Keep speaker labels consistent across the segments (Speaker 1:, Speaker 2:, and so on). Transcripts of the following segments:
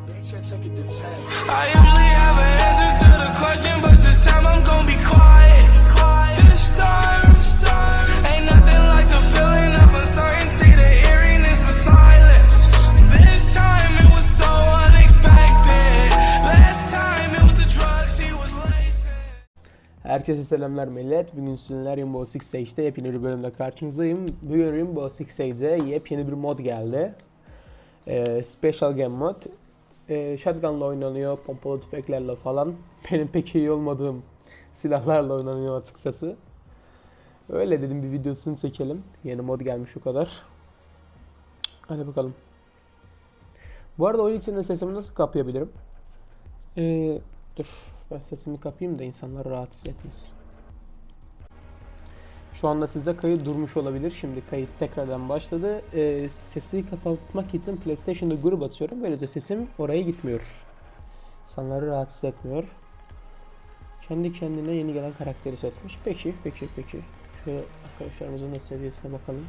Speaker 1: I usually have an answer to the question, but this time I'm gonna be quiet. This time, ain't nothing like the feeling of uncertainty, the eeriness of silence. This time it was so unexpected. Last time it was the drugs he was lacing.
Speaker 2: Herkese selamlar millet. Bugün sizinle Rainbow Six Siege'de yepyeni bir bölümle karşınızdayım. Bugün Rainbow Six Siege'e yepyeni bir mod geldi. Special Game mod. Shotgun'la oynanıyor, pompalı tüfeklerle falan. Benim pek iyi olmadığım silahlarla oynanıyor açıkçası. Öyle dedim, bir videosunu çekelim. Yeni mod gelmiş o kadar. Hadi bakalım. Bu arada oyun içinde sesimi nasıl kapayabilirim? Dur, ben sesimi kapayım da insanlar rahatsız etmesin. Şu anda sizde kayıt durmuş olabilir. Şimdi kayıt tekrardan başladı. Sesi kapatmak için PlayStation'da grup atıyorum. Böylece sesim oraya gitmiyor. İnsanları rahatsız etmiyor. Kendi kendine yeni gelen karakteri seçmiş. Peki. Şöyle arkadaşlarımızın da seviyesine bakalım.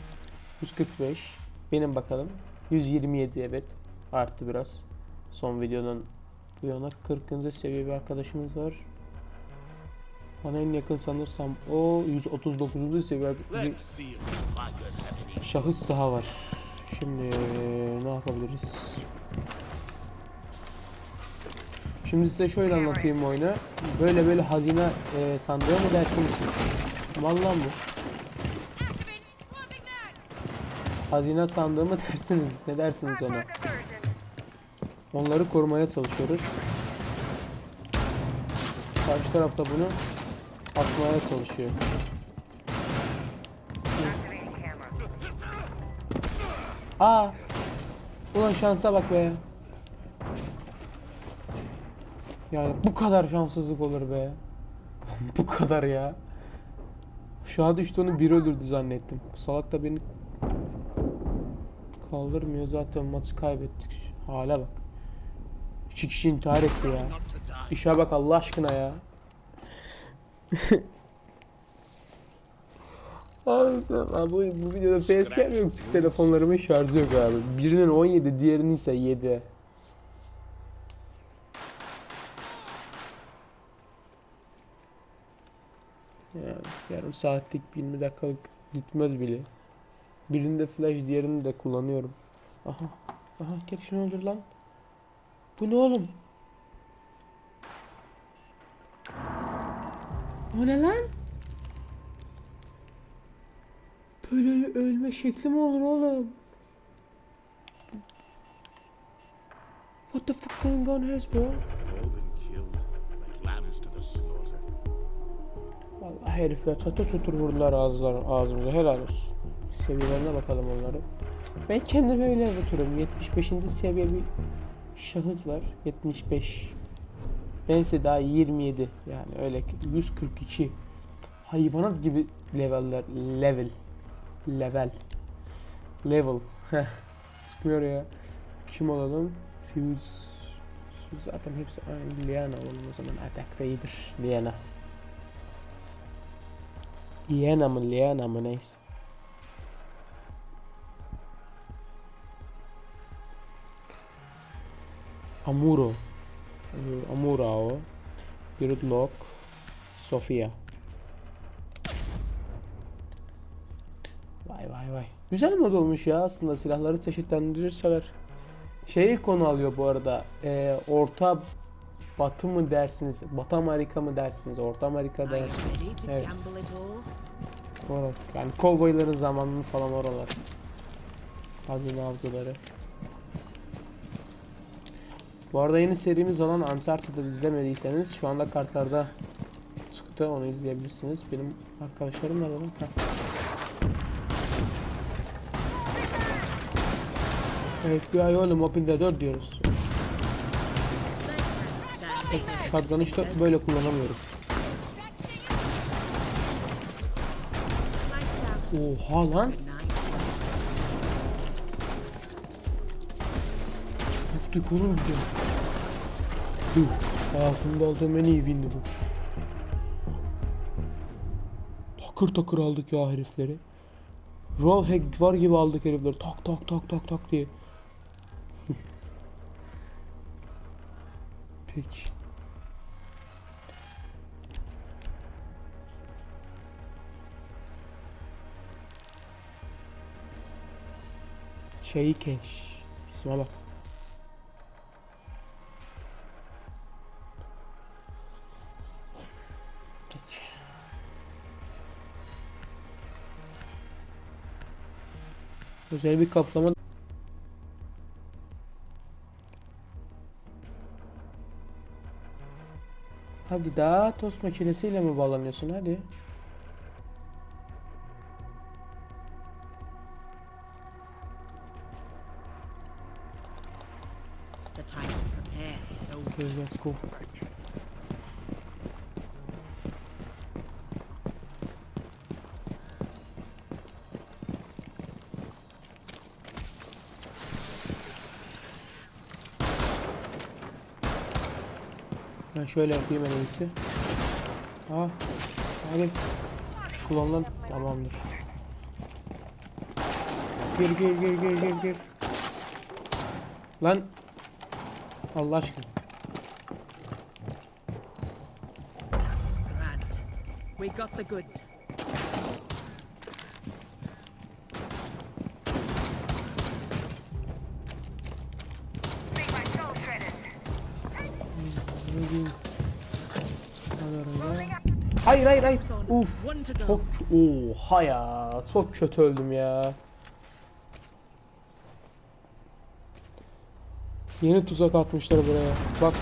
Speaker 2: 145. Benim bakalım. 127, evet. Arttı biraz. Son videodan bu yana 40. seviye bir arkadaşımız var. Bana en yakın sanırsam o 139. seviye bir şahıs daha var. Şimdi ne yapabiliriz? Şimdi size şöyle anlatayım oyunu. Böyle hazine sandığı mı dersiniz? Vallahi mı? Hazine sandığı mı dersiniz? Ne dersiniz ona? Onları korumaya çalışıyoruz. Karşı tarafta bunu atmaya çalışıyor. Ulan şansa bak be. Yani bu kadar şanssızlık olur be. Bu kadar ya. Aşağı düştüğünü biri öldürdü zannettim. Salak da beni kaldırmıyor, zaten maçı kaybettik. Hala bak. 2 kişi intihar etti ya. İşe bak Allah aşkına ya. Abi bu videoda facecam yok, çünkü telefonlarımın şarjı yok abi. Birinin 17, diğerinin ise 7. Yani yarım saatlik 20 dakikalık gitmez bile. Birinde flash, diğerini de kullanıyorum. Aha gel şunu öldür lan. Bu ne oğlum? O ne lan? Böyle ölme şekli mi olur oğlum? What the fuck going on here, bro? Vallahi herifler çatır vurdular ağzımıza, helal olsun. Seviyelerine bakalım onları. Ben kendime öyle oturuyorum. 75. seviye bir şahıs var. 75. Bense daha 27. Yani öyle 142. Hayvanat gibi level. Çıkmıyor ya. Kim olalım? Fuse zaten hepsi aynı. Liana olalım o zaman. Attack'ta iyidir Liana. Liana mı neyse. Amuro, Gridlock, Sofia. Vay. Güzel mod olmuş ya aslında, silahları çeşitlendirirseler. Konu alıyor bu arada. Orta Batı mı dersiniz? Batı Amerika mı dersiniz? Orta Amerika dersiniz. Evet. Orası. Yani kovboyların zamanının falan oralar. Hazine avcıları. Bu arada yeni serimiz olan Uncharted'ı izlemediyseniz şu anda kartlarda çıktı, onu izleyebilirsiniz. Benim arkadaşlarım nerede lan? FBI oğlum, Open the Door diyoruz. Shotgun'ı işte böyle kullanamıyorum. Oha lan. Tuttuk oğlum bir de. Hayatımda aldığım en iyi windi bu. Takır aldık ya herifleri. Roll hack var gibi aldık herifleri. Tak diye. Peki. Şeyi keş. İsme bak. Peki. Özel bir kaplama. Hadi daha tost makinesiyle mi bağlanıyorsun hadi.
Speaker 3: The time to prepare is over.
Speaker 2: Okay, let's go. Ben şöyle yapayım en iyisi. Ah, hadi. Kullanılan tamamdır. Gir. Lan. Allah aşkına.
Speaker 3: Grand. We got the goods.
Speaker 2: Hayır. Uf. Çok oha ya. Çok kötü öldüm ya. Yeni tuzak atmışlar buraya. Bak.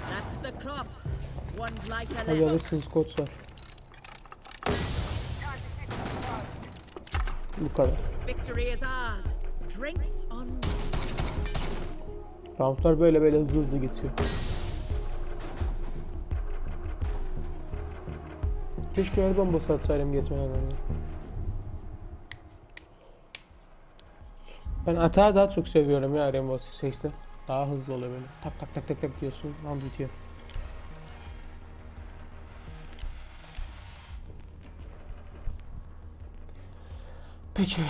Speaker 3: That's the crop. One like a
Speaker 2: Hadi
Speaker 3: level.
Speaker 2: alırsınız koçlar. Bu kadar.
Speaker 3: Victory is ours. Drinks on.
Speaker 2: Roundlar böyle hızlı geçiyor. Keşke el bombası atsaydım geçmeden önce. Ben atağı daha çok seviyorum ya Rainbow Six Siege'de. Daha hızlı oluyor böyle. Tak diyorsun. Round bitiyor. Peki.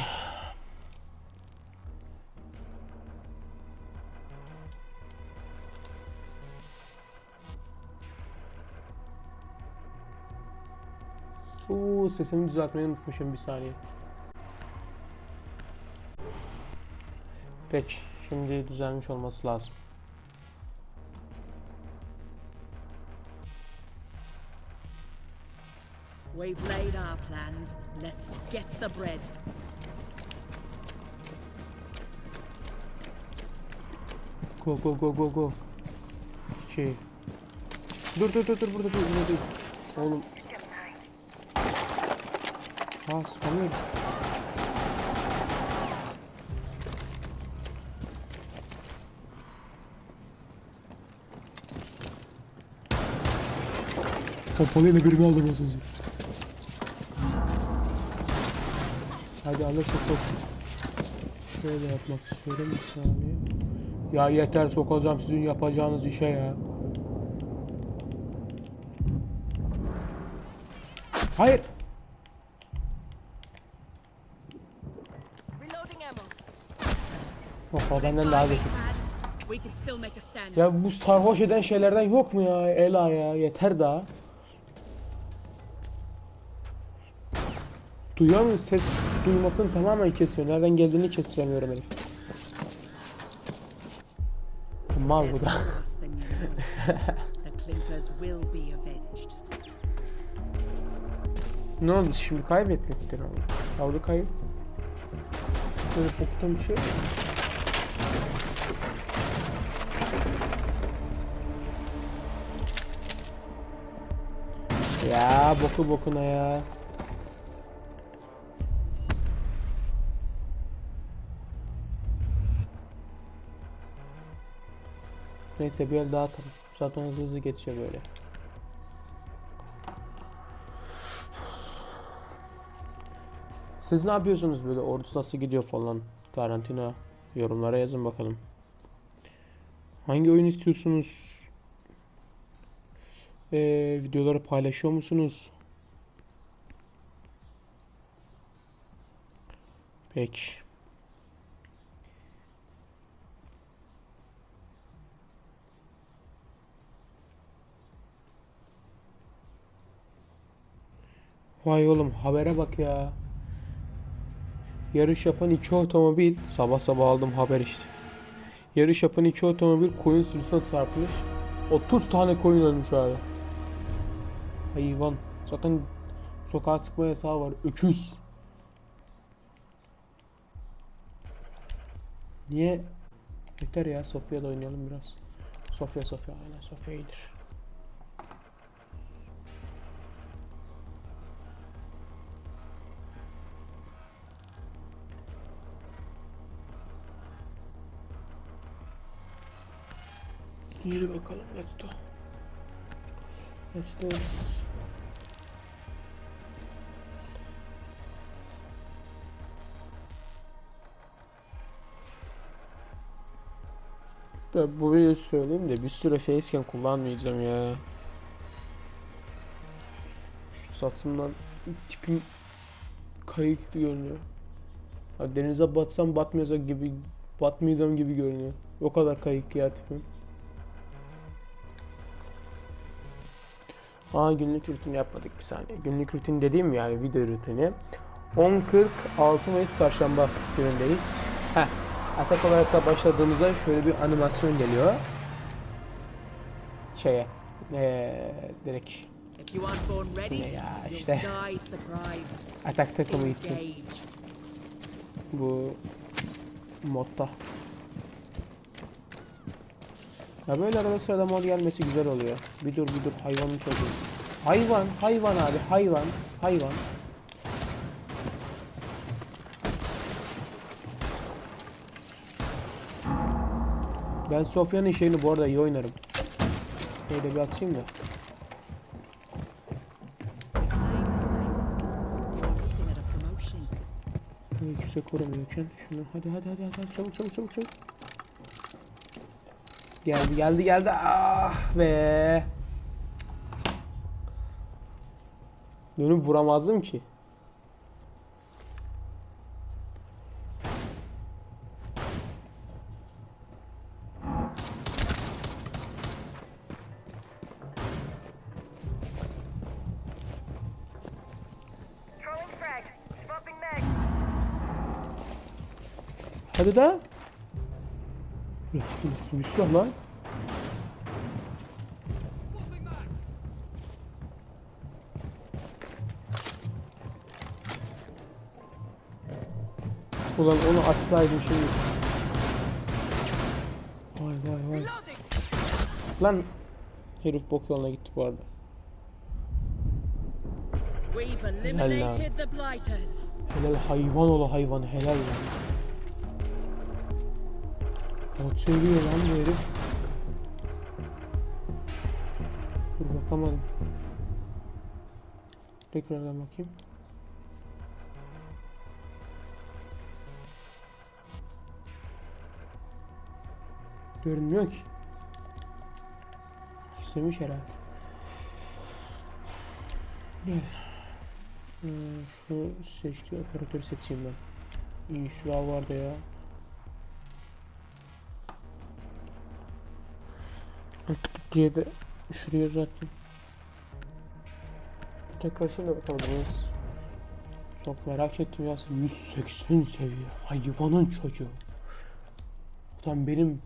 Speaker 2: Sesimi düzeltmeyi unutmuşum bir saniye. Peki, şimdi düzelmiş olması lazım.
Speaker 3: We've laid our plans. Let's get the bread.
Speaker 2: Go. Şey. Dur burada dur. Oğlum. Ha, sıkamıyorum. Pompalıyla birini aldım az önce. Hadi anlaştık. Şöyle yapmak istiyorum bir saniye. Ya yeter, sokacağım sizin yapacağınız işe ya. Hayır.
Speaker 3: Reloading ammo.
Speaker 2: Yok, benden daha zeki.
Speaker 3: We can still make a stand.
Speaker 2: Ya bu sarhoş eden şeylerden yok mu ya? Ela ya yeter daha. Duyuyor musun? Ses duymasını tamamen kesiyor. Nereden geldiğini kestiremiyorum herif. Mal bu
Speaker 3: There's
Speaker 2: da.
Speaker 3: more of us than you know. The Clinkers will be avenged.
Speaker 2: Ne oldu şimdi, kaybettik bir oldu. Aldı kayıp. Böyle boktan bir şey. Ya boku bokuna ya. Neyse bir el daha atalım. Zaten hızlı geçiyor böyle. Siz ne yapıyorsunuz böyle? Ordu nasıl gidiyor falan? Karantina. Yorumlara yazın bakalım. Hangi oyun istiyorsunuz? Videoları paylaşıyor musunuz? Peki. Vay oğlum habere bak ya. Yarış yapan iki otomobil. Sabah sabah aldım haber işte. Yarış yapan iki otomobil koyun sürüsüne çarpmış. 30 tane koyun ölmüş abi. Hayvan. Zaten sokağa çıkma yasağı var. Öküz. Niye? Yeter ya, Sofya'da oynayalım biraz. Sofya aynen, Sofya iyidir. Yürü bakalım, let's go. Let's go. Da bu videoyu söyleyeyim de bir süre facecam kullanmayacağım ya. Şu satımdan tipim kayık görünüyor. Ha, denize batsam batmayacağım gibi görünüyor. O kadar kayık ya tipim. Günlük rutin yapmadık bir saniye. Günlük rutin dediğim yani video rutini. 10.46 Mayıs Çarşamba günündeyiz. Atak olarak da başladığımızda şöyle bir animasyon geliyor. Direkt
Speaker 3: If you aren't born ready,
Speaker 2: ne ya
Speaker 3: you'll
Speaker 2: işte
Speaker 3: die surprised.
Speaker 2: atak takımı için
Speaker 3: Engage.
Speaker 2: bu modda. Ya böyle arada sırada mod gelmesi güzel oluyor. Bir dur hayvanın çocuğu. Hayvan abi, hayvan. Ben Sofya'nın şeyini bu arada iyi oynarım. Şöyle bir atayım da.
Speaker 3: Looking at a promotion.
Speaker 2: Kimse korumuyorken şunu hadi çabuk. Geldi. Ah be. Dönüp vuramazdım ki.
Speaker 4: Throwing frag. Swapping mag.
Speaker 2: Hadi da. Nasıl bir silah lan? Ulan onu açsaydım şimdi. Vay. Lan herif bok yoluna gitti bu arada.
Speaker 3: We've eliminated the blighters.
Speaker 2: Helal hayvan ola hayvan, helal lan. Kaç seviyor lan bu herif. Dur bakamadım. Tekrardan bakayım. Görünmüyor ki. İstemiş herhalde. Gel. Şu seçtiği operatörü seçeyim ben. İyi silah vardı ya. Diye de şuraya zaten. Tekrar şöyle bakalım. Çok merak ettim ya. 180 seviye. Hayvanın çocuğu. Tam benim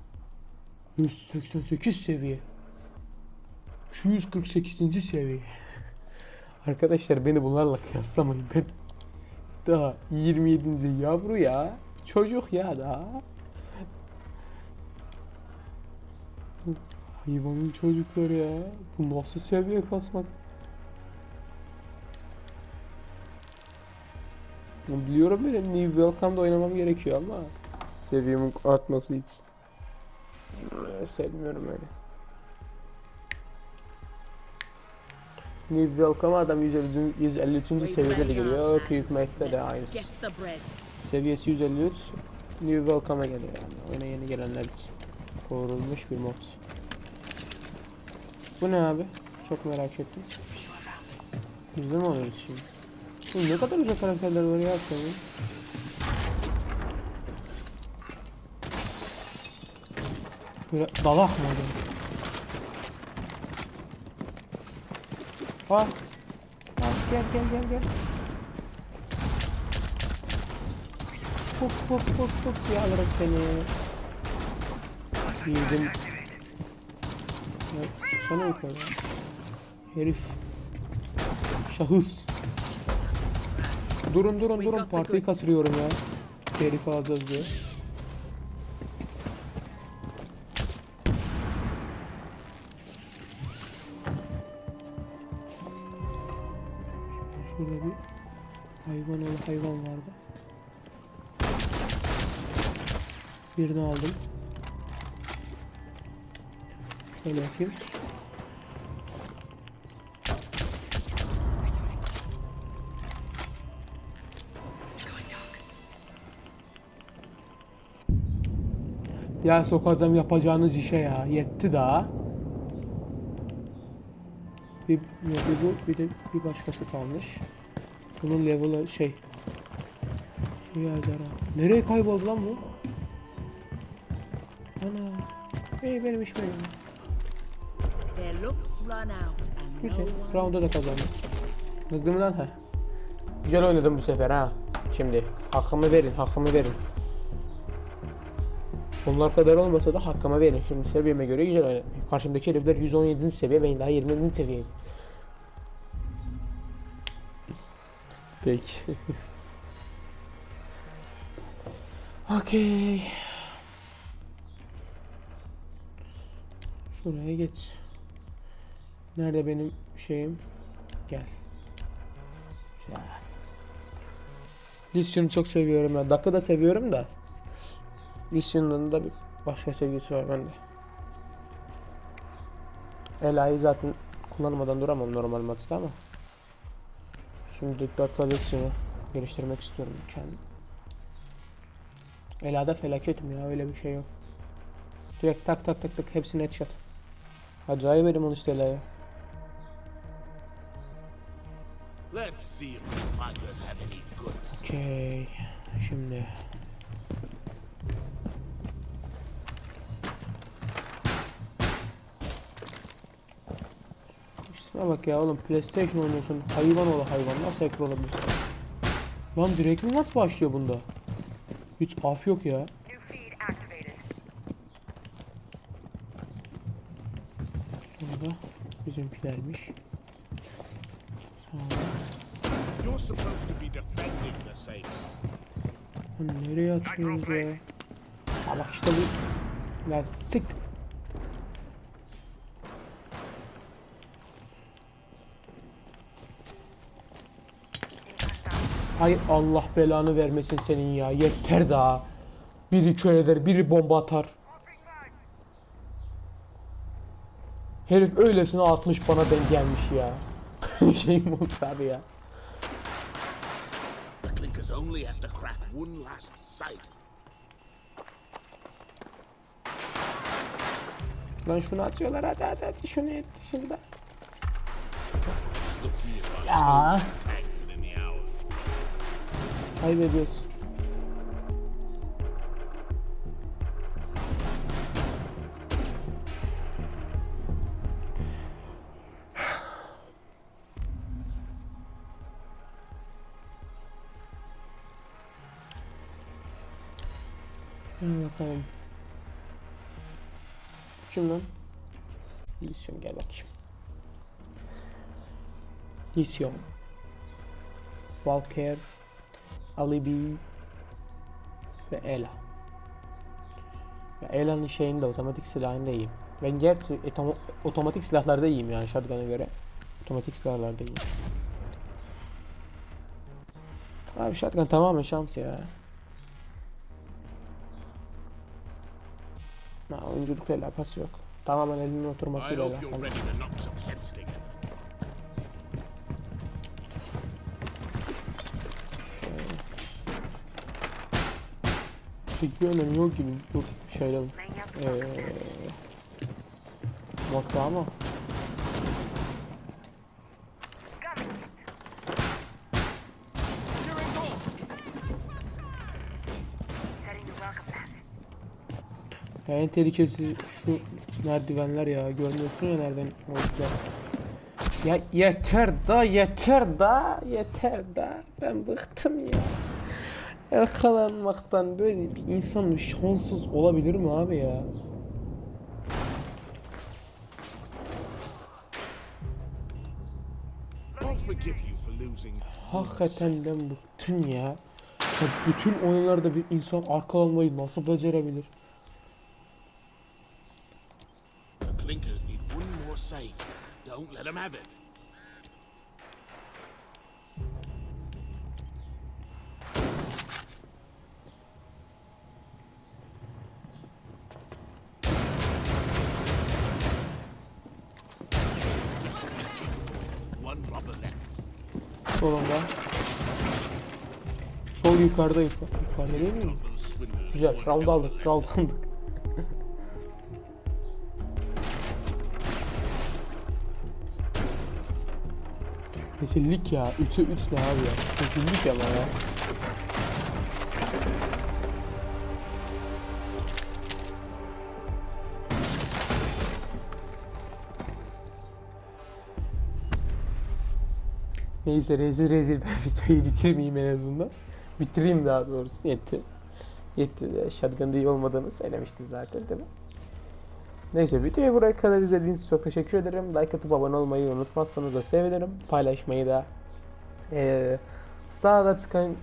Speaker 2: 188 seviye. 248. seviye. Arkadaşlar beni bunlarla kıyaslamayın. Ben daha 27. yavru ya. Çocuk ya daha. Hayvanın çocukları ya. Bu nasıl seviye kasmak? Biliyorum benim New Welcome'da oynamam gerekiyor ama seviyemin artması için. Sevmiyorum öyle. New Welcome adam 153. seviyede de geliyor. Quick Max'te de aynısı.
Speaker 3: Get the bread.
Speaker 2: Seviyesi 153. New Welcome'a geliyor yani. Oyuna yeni gelenler için. Korunmuş bir mod. Bu ne abi? Çok merak ettim. Biz de mi alıyoruz şimdi? Bu ne kadar güzel karakterler var ya senin. Böyle dalak mı acaba? Ha. gel. Puk diye alırım seni. Yedim. Ya çıksana yukarı. Herif. Şahıs. Durun partiyi kaçırıyorum ya. Herifi alacağız diye. Şurada bir hayvan vardı. Birini aldım. Şöyle yapayım. Ya sokacağım yapacağınız işe ya. Yetti daha. Bir bu bir de bir başkası kalmış. Bunun level'ı şey. Ya zara. Nereye kayboldu lan bu? Ana. Benim iş benim.
Speaker 3: Their looks run out and no
Speaker 2: Güzel.
Speaker 3: one
Speaker 2: Round'da da kazandım. Hızlı mı lan ha? Güzel oynadım bu sefer ha. Şimdi hakkımı verin. Onlar kadar olmasa da hakkımı verin. Şimdi seviyeme göre güzel oynadım. Karşımdaki herifler 117. seviye, ben daha 20. seviyeyim. Peki. Okey. Şuraya geç. Nerede benim şeyim? Gel. Güzel. Lisyon'u çok seviyorum ben. Dak'ı da seviyorum da. Lisyon'un da bir başka sevgisi var bende. Ela'yı zaten kullanmadan duramam normal maçta ama. Şimdi Dak'ta Lisyon'u geliştirmek istiyorum kendim. Ela'da felaketim ya, öyle bir şey yok. Direkt tak hepsini headshot. Acayip verim onu işte Ela'ya.
Speaker 5: Let's see if the fighters have any goods.
Speaker 2: Okey. Şimdi. Şuna bak ya oğlum, PlayStation oynuyorsun. Hayvan nasıl ekran olabilir? Lan direkt mi maç başlıyor bunda? Hiç af yok ya.
Speaker 4: New feed activated.
Speaker 2: Burada bizimkilermiş. Sağ
Speaker 5: You're supposed to be defending the safes.
Speaker 2: ol. Nereye atıyoruz ya? Ha bak işte bu. Ya siktir. Hay Allah belanı vermesin senin ya. Yeter daha. Biri kör eder, biri bomba atar. Herif öylesine atmış, bana denk gelmiş ya. Şeyim oldu abi ya.
Speaker 5: The clinkers only have to crack one last sight.
Speaker 2: Lan şunu atıyorlar, hadi şunu et şurada.
Speaker 5: Look me if I
Speaker 2: Ya
Speaker 5: hanged in the hour.
Speaker 2: kaybediyoruz. Hadi bakalım. Kim lan? Lisyon, gel bakayım. Lisyon. Valker, Alibi ve Ela. Ela'nın şeyinde, otomatik silahında iyiyim. Ben gerçi otomatik silahlarda iyiyim yani, shotgun'a göre. Otomatik silahlarda iyiyim. Abi shotgun tamamen şans ya. Oyunculukla alakası yok. Tamamen elimin
Speaker 5: I
Speaker 2: oturmasıyla
Speaker 5: hope you're
Speaker 2: alakalı.
Speaker 5: ready to knock some heads together.
Speaker 2: Hiçbir önemi yok gibi bu şeyden. Modda ama.
Speaker 4: Setting the welcome mat.
Speaker 2: Ya en tehlikesi şu merdivenler ya. Görmüyorsun ya nereden olacak. Ya yeter da yeter da yeter da ben bıktım ya. Yakalanmaktan böyle bir insan şanssız olabilir mi abi ya?
Speaker 5: I'll forgive you for losing.
Speaker 2: Hakikaten ben bıktım ya. Ya bütün oyunlarda bir insan arkalanmayı nasıl becerebilir?
Speaker 5: The Clinkers need one more save. Don't let them have it. One robber left.
Speaker 2: Solunda. Sol yukarıda yukarıda değil mi?
Speaker 5: Those swindlers
Speaker 2: Güzel.
Speaker 5: won't
Speaker 2: Round
Speaker 5: ever
Speaker 2: aldık.
Speaker 5: listen.
Speaker 2: Round aldık. Rezillik ya. 3'e 3 ne abi ya? Rezillik ama ya. Neyse rezil ben videoyu bitirmeyeyim en azından. Bitireyim daha doğrusu. Yetti. Yetti de shotgun'da iyi olmadığını söylemiştim zaten değil mi? Neyse videoyu buraya kadar izlediğiniz için çok teşekkür ederim. Like atıp abone olmayı unutmazsanız da sevinirim. Paylaşmayı da sağda çıkan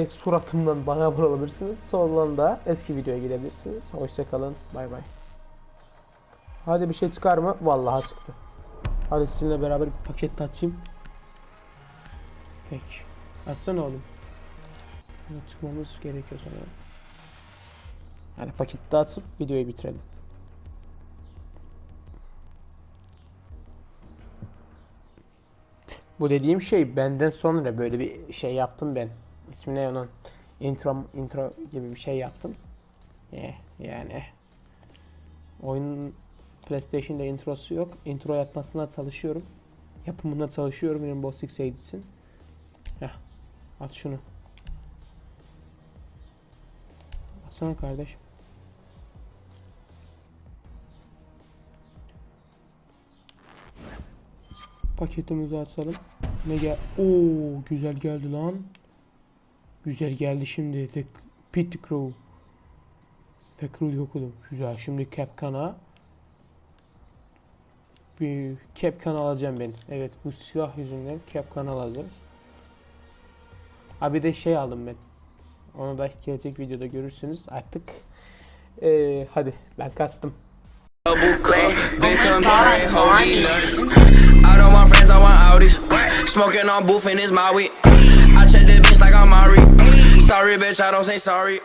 Speaker 2: suratımdan bana abone olabilirsiniz. Soldan da eski videoya gidebilirsiniz. Hoşçakalın. Bay bay. Hadi bir şey çıkar mı? Vallahi çıktı. Hadi sizinle beraber bir paket de açayım. Peki. Açsana oğlum. Bunu çıkmamız gerekiyor sanırım. Yani paketi de atıp videoyu bitirelim. Bu dediğim şey benden sonra böyle bir şey yaptım ben. İsmi ne onun? Intro gibi bir şey yaptım. Yani oyunun PlayStation'da introsu yok. Intro yapmasına çalışıyorum. Yapımına çalışıyorum Rainbow Six Siege için. Heh. At şunu. Atsana kardeşim. Paketimizi açalım. Ne gel? Oo, güzel geldi lan. Güzel geldi şimdi. The Pit Crew. The Crew okudum. Güzel. Şimdi Capcan'a bir Capcan alacağım ben. Evet, bu silah yüzünden Capcan alacağız. Abi de şey aldım ben. Onu da gelecek videoda görürsünüz artık. Hadi ben kaçtım.
Speaker 6: Double cup, big country, holy nuts. Out of my friends, I want Audis. Smoking on booth and it's my weed. I check the bitch like I'm Mari. Sorry, bitch, I don't say sorry.